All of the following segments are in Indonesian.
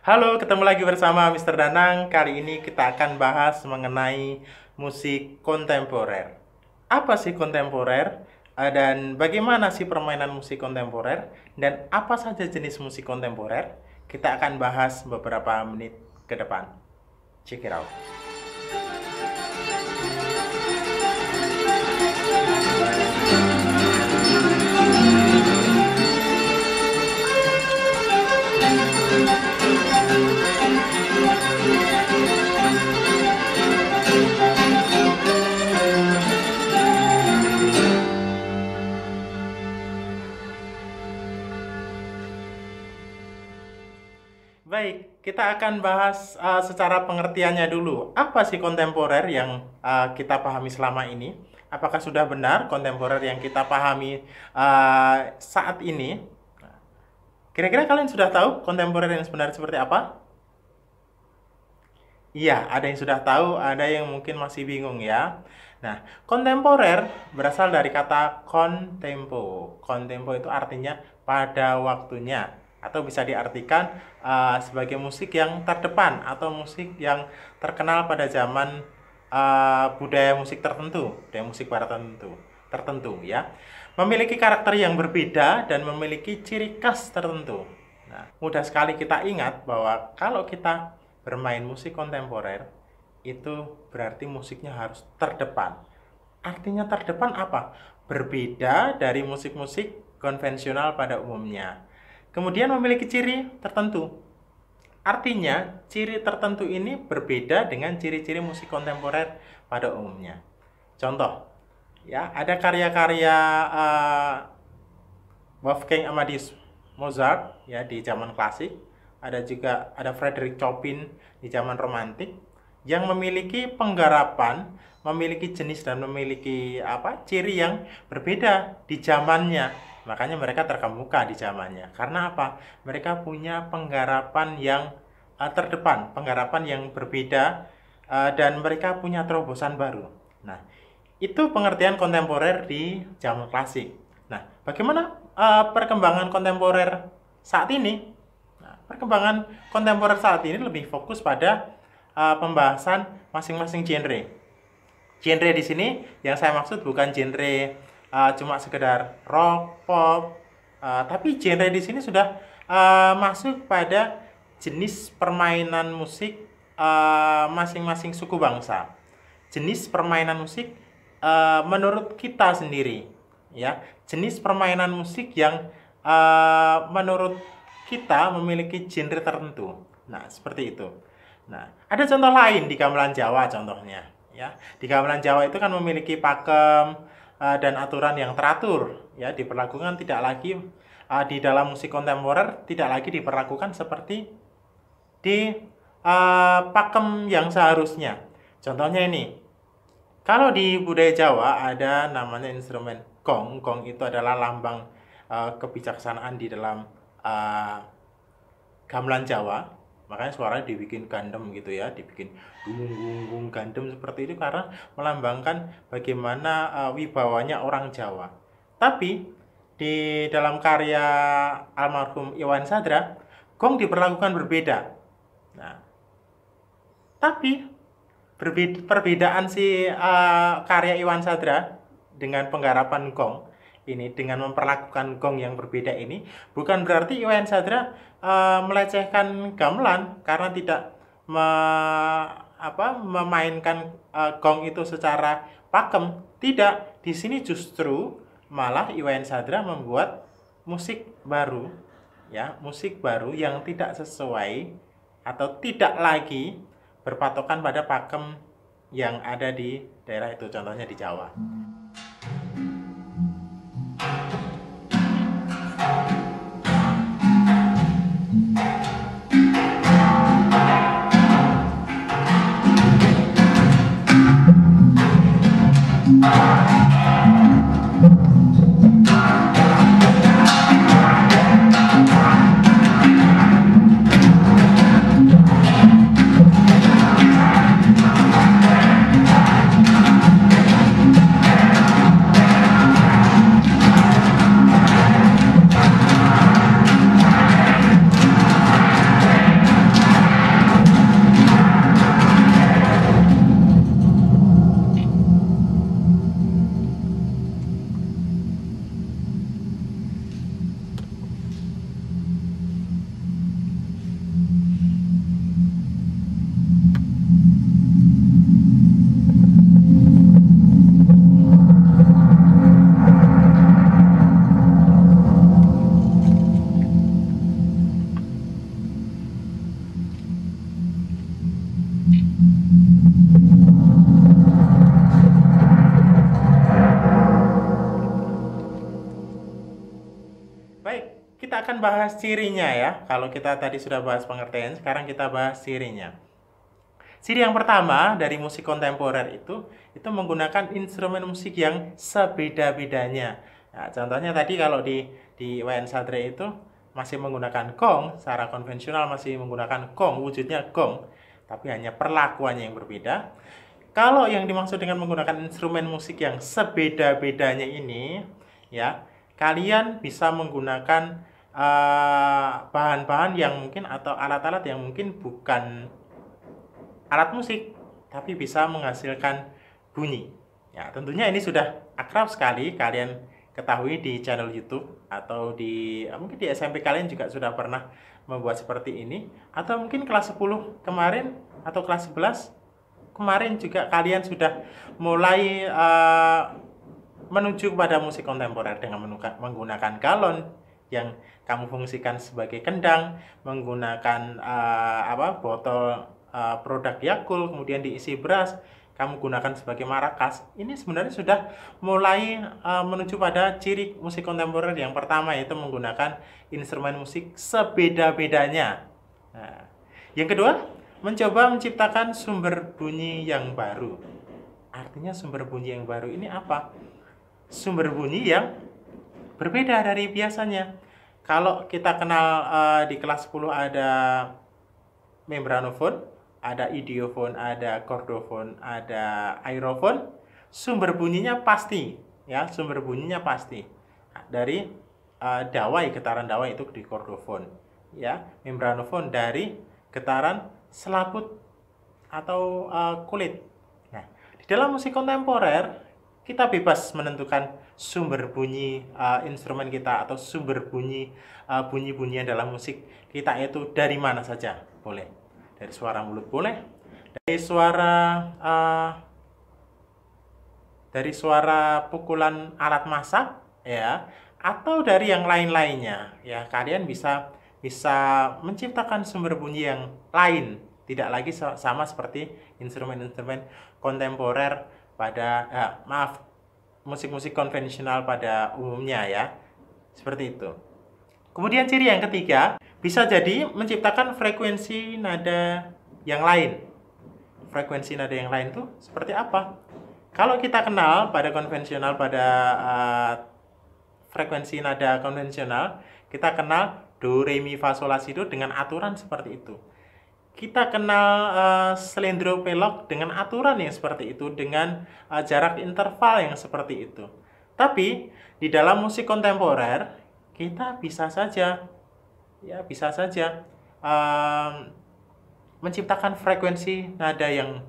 Halo, ketemu lagi bersama Mr. Danang. Kali ini kita akan bahas mengenai musik kontemporer. Apa sih kontemporer? Dan bagaimana sih permainan musik kontemporer? Dan apa saja jenis musik kontemporer? Kita akan bahas beberapa menit ke depan. Check it out. Baik, kita akan bahas secara pengertiannya dulu. Apa sih kontemporer yang kita pahami selama ini? Apakah sudah benar kontemporer yang kita pahami saat ini? Kira-kira kalian sudah tahu kontemporer yang sebenarnya seperti apa? Iya, ada yang sudah tahu, ada yang mungkin masih bingung ya. Nah, kontemporer berasal dari kata contempo. Contempo itu artinya pada waktunya, atau bisa diartikan sebagai musik yang terdepan atau musik yang terkenal pada zaman budaya musik tertentu, budaya musik barat tertentu ya. Memiliki karakter yang berbeda dan memiliki ciri khas tertentu. Nah, mudah sekali kita ingat bahwa kalau kita bermain musik kontemporer, itu berarti musiknya harus terdepan. Artinya terdepan apa? Berbeda dari musik-musik konvensional pada umumnya. Kemudian memiliki ciri tertentu. Artinya, ciri tertentu ini berbeda dengan ciri-ciri musik kontemporer pada umumnya. Contoh, ya, ada karya-karya Wolfgang Amadeus Mozart ya di zaman klasik, ada Frederick Chopin di zaman romantik yang memiliki penggarapan, memiliki jenis dan memiliki ciri yang berbeda di zamannya. Makanya mereka terkemuka di zamannya. Karena apa? Mereka punya penggarapan yang terdepan, penggarapan yang berbeda, dan mereka punya terobosan baru. Nah, itu pengertian kontemporer di zaman klasik. Nah, bagaimana perkembangan kontemporer saat ini? Nah, perkembangan kontemporer saat ini lebih fokus pada pembahasan masing-masing genre. Genre di sini yang saya maksud bukan genre cuma sekedar rock, pop, tapi genre di sini sudah masuk pada jenis permainan musik masing-masing suku bangsa. Jenis permainan musik menurut kita sendiri, ya, jenis permainan musik yang menurut kita memiliki genre tertentu. Nah, seperti itu. Nah, ada contoh lain di gamelan Jawa contohnya, ya. Di gamelan Jawa itu kan memiliki pakem dan aturan yang teratur, ya, diperlakukan tidak lagi di dalam musik kontemporer tidak lagi diperlakukan seperti di pakem yang seharusnya. Contohnya ini. Kalau di budaya Jawa ada namanya instrumen gong. Gong itu adalah lambang kebijaksanaan di dalam gamelan Jawa. Makanya suaranya dibikin gandem gitu ya, dibikin gung gandem seperti itu karena melambangkan bagaimana wibawanya orang Jawa. Tapi di dalam karya almarhum Iwan Sadra, gong diperlakukan berbeda. Nah, tapi perbedaan si karya Iwan Sadra dengan penggarapan gong ini, dengan memperlakukan gong yang berbeda ini, bukan berarti Iwan Sadra melecehkan gamelan karena tidak memainkan gong itu secara pakem. Tidak, di sini justru malah Iwan Sadra membuat musik baru, ya, musik baru yang tidak sesuai atau tidak lagi berpatokan pada pakem yang ada di daerah itu, contohnya di Jawa. Baik, kita akan bahas cirinya ya. Kalau kita tadi sudah bahas pengertian, sekarang kita bahas cirinya. Ciri yang pertama dari musik kontemporer itu menggunakan instrumen musik yang sebeda-bedanya. Nah, contohnya tadi kalau di Wayan Sadre itu masih menggunakan gong, secara konvensional masih menggunakan gong, wujudnya gong, tapi hanya perlakuannya yang berbeda. Kalau yang dimaksud dengan menggunakan instrumen musik yang sebeda-bedanya ini, ya, kalian bisa menggunakan bahan-bahan yang mungkin atau alat-alat yang mungkin bukan alat musik, tapi bisa menghasilkan bunyi. Ya, tentunya ini sudah akrab sekali kalian ketahui di channel YouTube atau mungkin di SMP kalian juga sudah pernah membuat seperti ini, atau mungkin kelas 10 kemarin atau kelas 11 kemarin juga kalian sudah mulai menuju kepada musik kontemporer dengan menggunakan galon yang kamu fungsikan sebagai kendang, menggunakan botol produk Yakult, kemudian diisi beras, kamu gunakan sebagai marakas. Ini sebenarnya sudah mulai menuju pada ciri musik kontemporer yang pertama, yaitu menggunakan instrumen musik sebeda-bedanya. Nah, yang kedua, mencoba menciptakan sumber bunyi yang baru. Artinya sumber bunyi yang baru ini apa? Sumber bunyi yang berbeda dari biasanya. Kalau kita kenal di kelas 10 ada membranofon, ada idiofon, ada kordofon, ada aerofon. Sumber bunyinya pasti, ya, sumber bunyinya pasti dari dawai, getaran dawai itu di kordofon, ya. Membranofon dari getaran selaput atau kulit. Nah, di dalam musik kontemporer kita bebas menentukan sumber bunyi instrumen kita atau sumber bunyi bunyi-bunyian dalam musik kita itu dari mana saja boleh. Dari suara mulut boleh, dari suara pukulan alat masak, ya, atau dari yang lain-lainnya, ya. Kalian bisa menciptakan sumber bunyi yang lain, tidak lagi sama seperti instrumen-instrumen kontemporer pada musik-musik konvensional pada umumnya, ya, seperti itu. Kemudian ciri yang ketiga, bisa jadi menciptakan frekuensi nada yang lain. Frekuensi nada yang lain itu seperti apa? Kalau kita kenal pada konvensional, pada frekuensi nada konvensional, kita kenal do, re, mi, fa, sol, la, si, do dengan aturan seperti itu. Kita kenal slendro pelok dengan aturan yang seperti itu, dengan jarak interval yang seperti itu. Tapi di dalam musik kontemporer kita bisa saja, ya, menciptakan frekuensi nada yang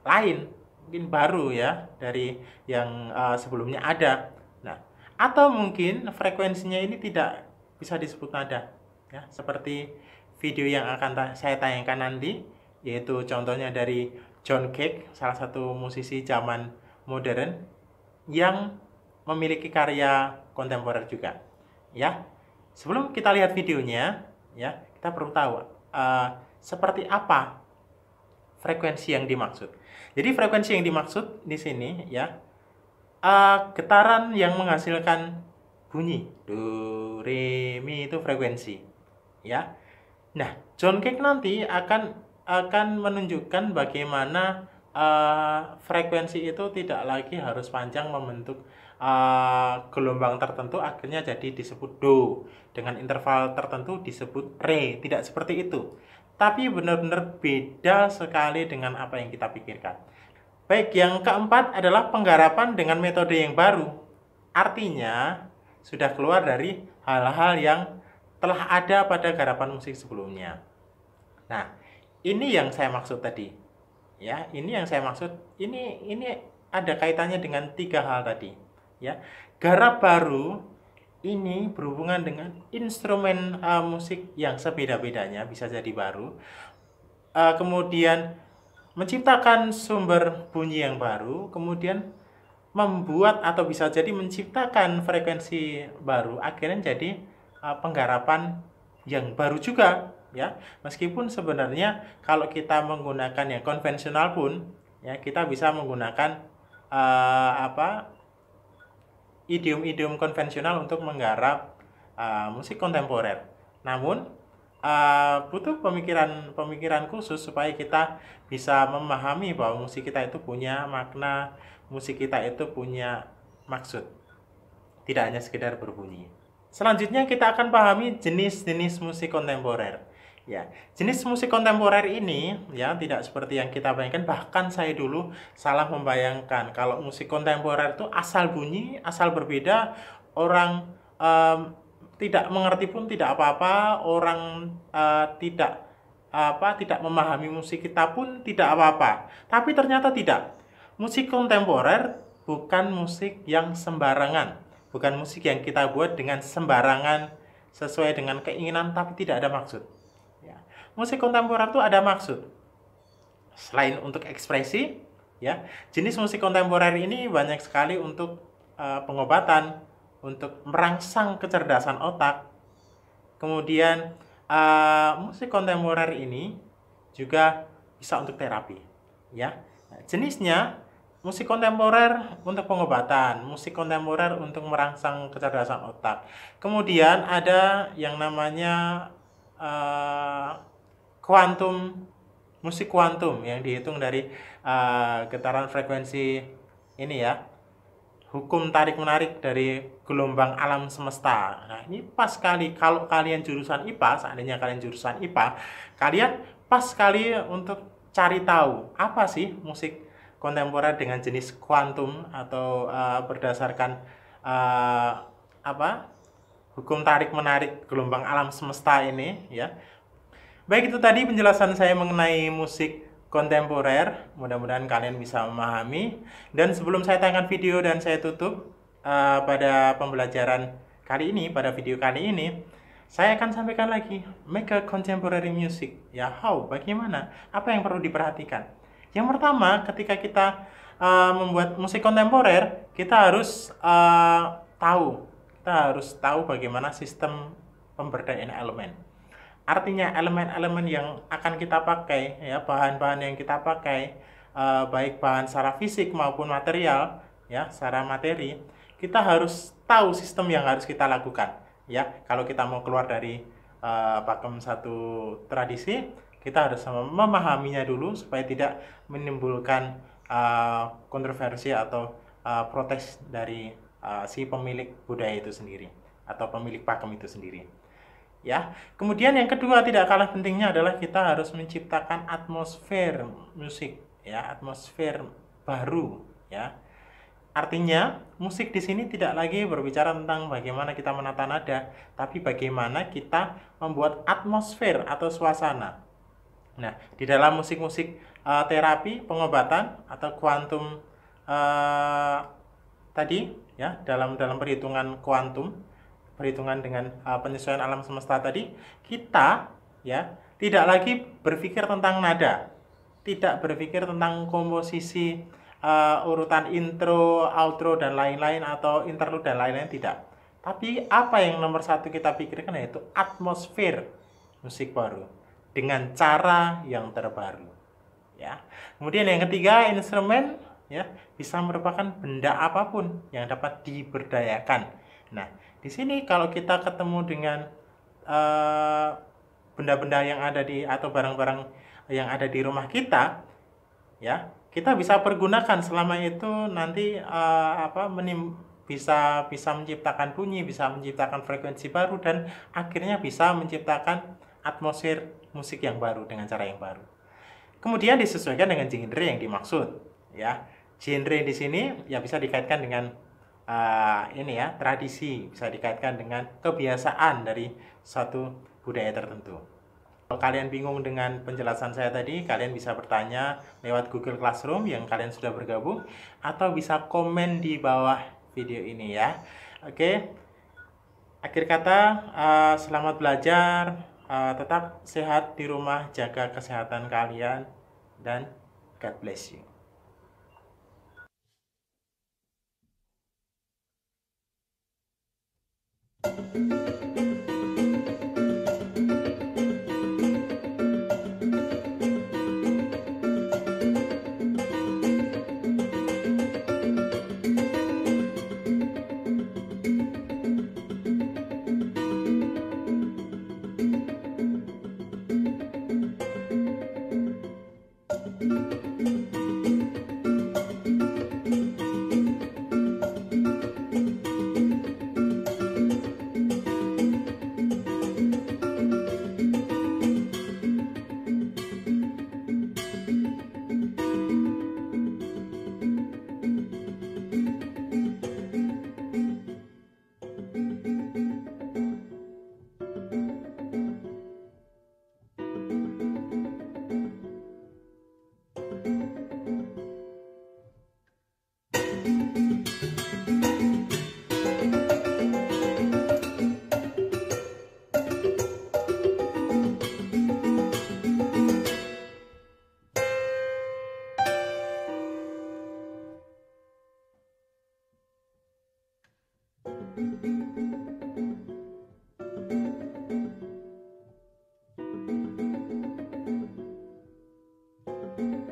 lain, mungkin baru, ya, dari yang sebelumnya ada. Nah, atau mungkin frekuensinya ini tidak bisa disebut nada, ya, seperti video yang akan saya tayangkan nanti, yaitu contohnya dari John Cage, salah satu musisi zaman modern yang memiliki karya kontemporer juga. Ya, sebelum kita lihat videonya, ya, kita perlu tahu seperti apa frekuensi yang dimaksud. Jadi frekuensi yang dimaksud di sini, ya, getaran yang menghasilkan bunyi do, re, mi itu frekuensi, ya. Nah, John Cage nanti akan menunjukkan bagaimana frekuensi itu tidak lagi harus panjang membentuk gelombang tertentu akhirnya jadi disebut do, dengan interval tertentu disebut re. Tidak seperti itu, tapi benar-benar beda sekali dengan apa yang kita pikirkan. Baik, yang keempat adalah penggarapan dengan metode yang baru. Artinya sudah keluar dari hal-hal yang telah ada pada garapan musik sebelumnya. Nah, ini yang saya maksud tadi, ya. Ini yang saya maksud. Ini ada kaitannya dengan tiga hal tadi, ya. Garap baru ini berhubungan dengan instrumen musik yang sebeda-bedanya, bisa jadi baru. Kemudian menciptakan sumber bunyi yang baru, kemudian membuat atau bisa jadi menciptakan frekuensi baru, akhirnya jadi penggarapan yang baru juga. ya. Meskipun sebenarnya kalau kita menggunakan yang konvensional pun ya kita bisa menggunakan idiom-idiom konvensional untuk menggarap musik kontemporer. Namun butuh pemikiran khusus supaya kita bisa memahami bahwa musik kita itu punya makna, musik kita itu punya maksud, tidak hanya sekedar berbunyi. Selanjutnya kita akan pahami jenis-jenis musik kontemporer. Ya, jenis musik kontemporer ini ya tidak seperti yang kita bayangkan. Bahkan saya dulu salah membayangkan kalau musik kontemporer itu asal bunyi, asal berbeda, orang tidak mengerti pun tidak apa-apa, orang tidak memahami musik kita pun tidak apa-apa. Tapi ternyata tidak. Musik kontemporer bukan musik yang sembarangan, bukan musik yang kita buat dengan sembarangan sesuai dengan keinginan tapi tidak ada maksud. Ya. Musik kontemporer itu ada maksud. Selain untuk ekspresi, ya, jenis musik kontemporer ini banyak sekali untuk pengobatan, untuk merangsang kecerdasan otak. Kemudian musik kontemporer ini juga bisa untuk terapi, ya. Jenisnya musik kontemporer untuk pengobatan, musik kontemporer untuk merangsang kecerdasan otak. Kemudian ada yang namanya kuantum, musik kuantum yang dihitung dari getaran frekuensi ini ya, hukum tarik-menarik dari gelombang alam semesta. Nah, ini pas sekali kalau kalian jurusan IPA, seandainya kalian jurusan IPA, kalian pas sekali untuk cari tahu apa sih musik kontemporer dengan jenis kuantum atau berdasarkan hukum tarik-menarik gelombang alam semesta ini ya. Baik, itu tadi penjelasan saya mengenai musik kontemporer. Mudah-mudahan kalian bisa memahami. Dan sebelum saya tayangkan video dan saya tutup pada pembelajaran kali ini, pada video kali ini, saya akan sampaikan lagi make a contemporary music. Ya, bagaimana? Apa yang perlu diperhatikan? Yang pertama, ketika kita membuat musik kontemporer, kita harus tahu bagaimana sistem pemberdayaan elemen. Artinya elemen-elemen yang akan kita pakai, ya, bahan-bahan yang kita pakai, baik bahan secara fisik maupun material, ya, secara materi, kita harus tahu sistem yang harus kita lakukan. Ya, kalau kita mau keluar dari pakem satu tradisi, kita harus memahaminya dulu supaya tidak menimbulkan kontroversi atau protes dari si pemilik budaya itu sendiri atau pemilik pakem itu sendiri. Ya, kemudian yang kedua tidak kalah pentingnya adalah kita harus menciptakan atmosfer musik, ya, atmosfer baru, ya. Artinya, musik di sini tidak lagi berbicara tentang bagaimana kita menata nada, tapi bagaimana kita membuat atmosfer atau suasana. Nah, di dalam musik-musik terapi, pengobatan atau kuantum tadi, ya, dalam perhitungan kuantum, perhitungan dengan penyesuaian alam semesta tadi, kita ya tidak lagi berpikir tentang nada, tidak berpikir tentang komposisi urutan intro, outro dan lain-lain atau interlude dan lain-lain, tidak. Tapi apa yang nomor satu kita pikirkan yaitu atmosfer musik baru dengan cara yang terbaru. Ya. Kemudian yang ketiga, instrumen ya bisa merupakan benda apapun yang dapat diberdayakan. Nah, di sini kalau kita ketemu dengan benda-benda yang ada di atau barang-barang yang ada di rumah kita, ya, kita bisa pergunakan selama itu nanti bisa menciptakan bunyi, bisa menciptakan frekuensi baru dan akhirnya bisa menciptakan atmosfer musik yang baru dengan cara yang baru. Kemudian disesuaikan dengan genre yang dimaksud, ya. Genre di sini ya bisa dikaitkan dengan tradisi, bisa dikaitkan dengan kebiasaan dari suatu budaya tertentu. Kalau kalian bingung dengan penjelasan saya tadi, kalian bisa bertanya lewat Google Classroom yang kalian sudah bergabung, atau bisa komen di bawah video ini ya. Oke, akhir kata, selamat belajar, tetap sehat di rumah, jaga kesehatan kalian, dan God bless you. Bye.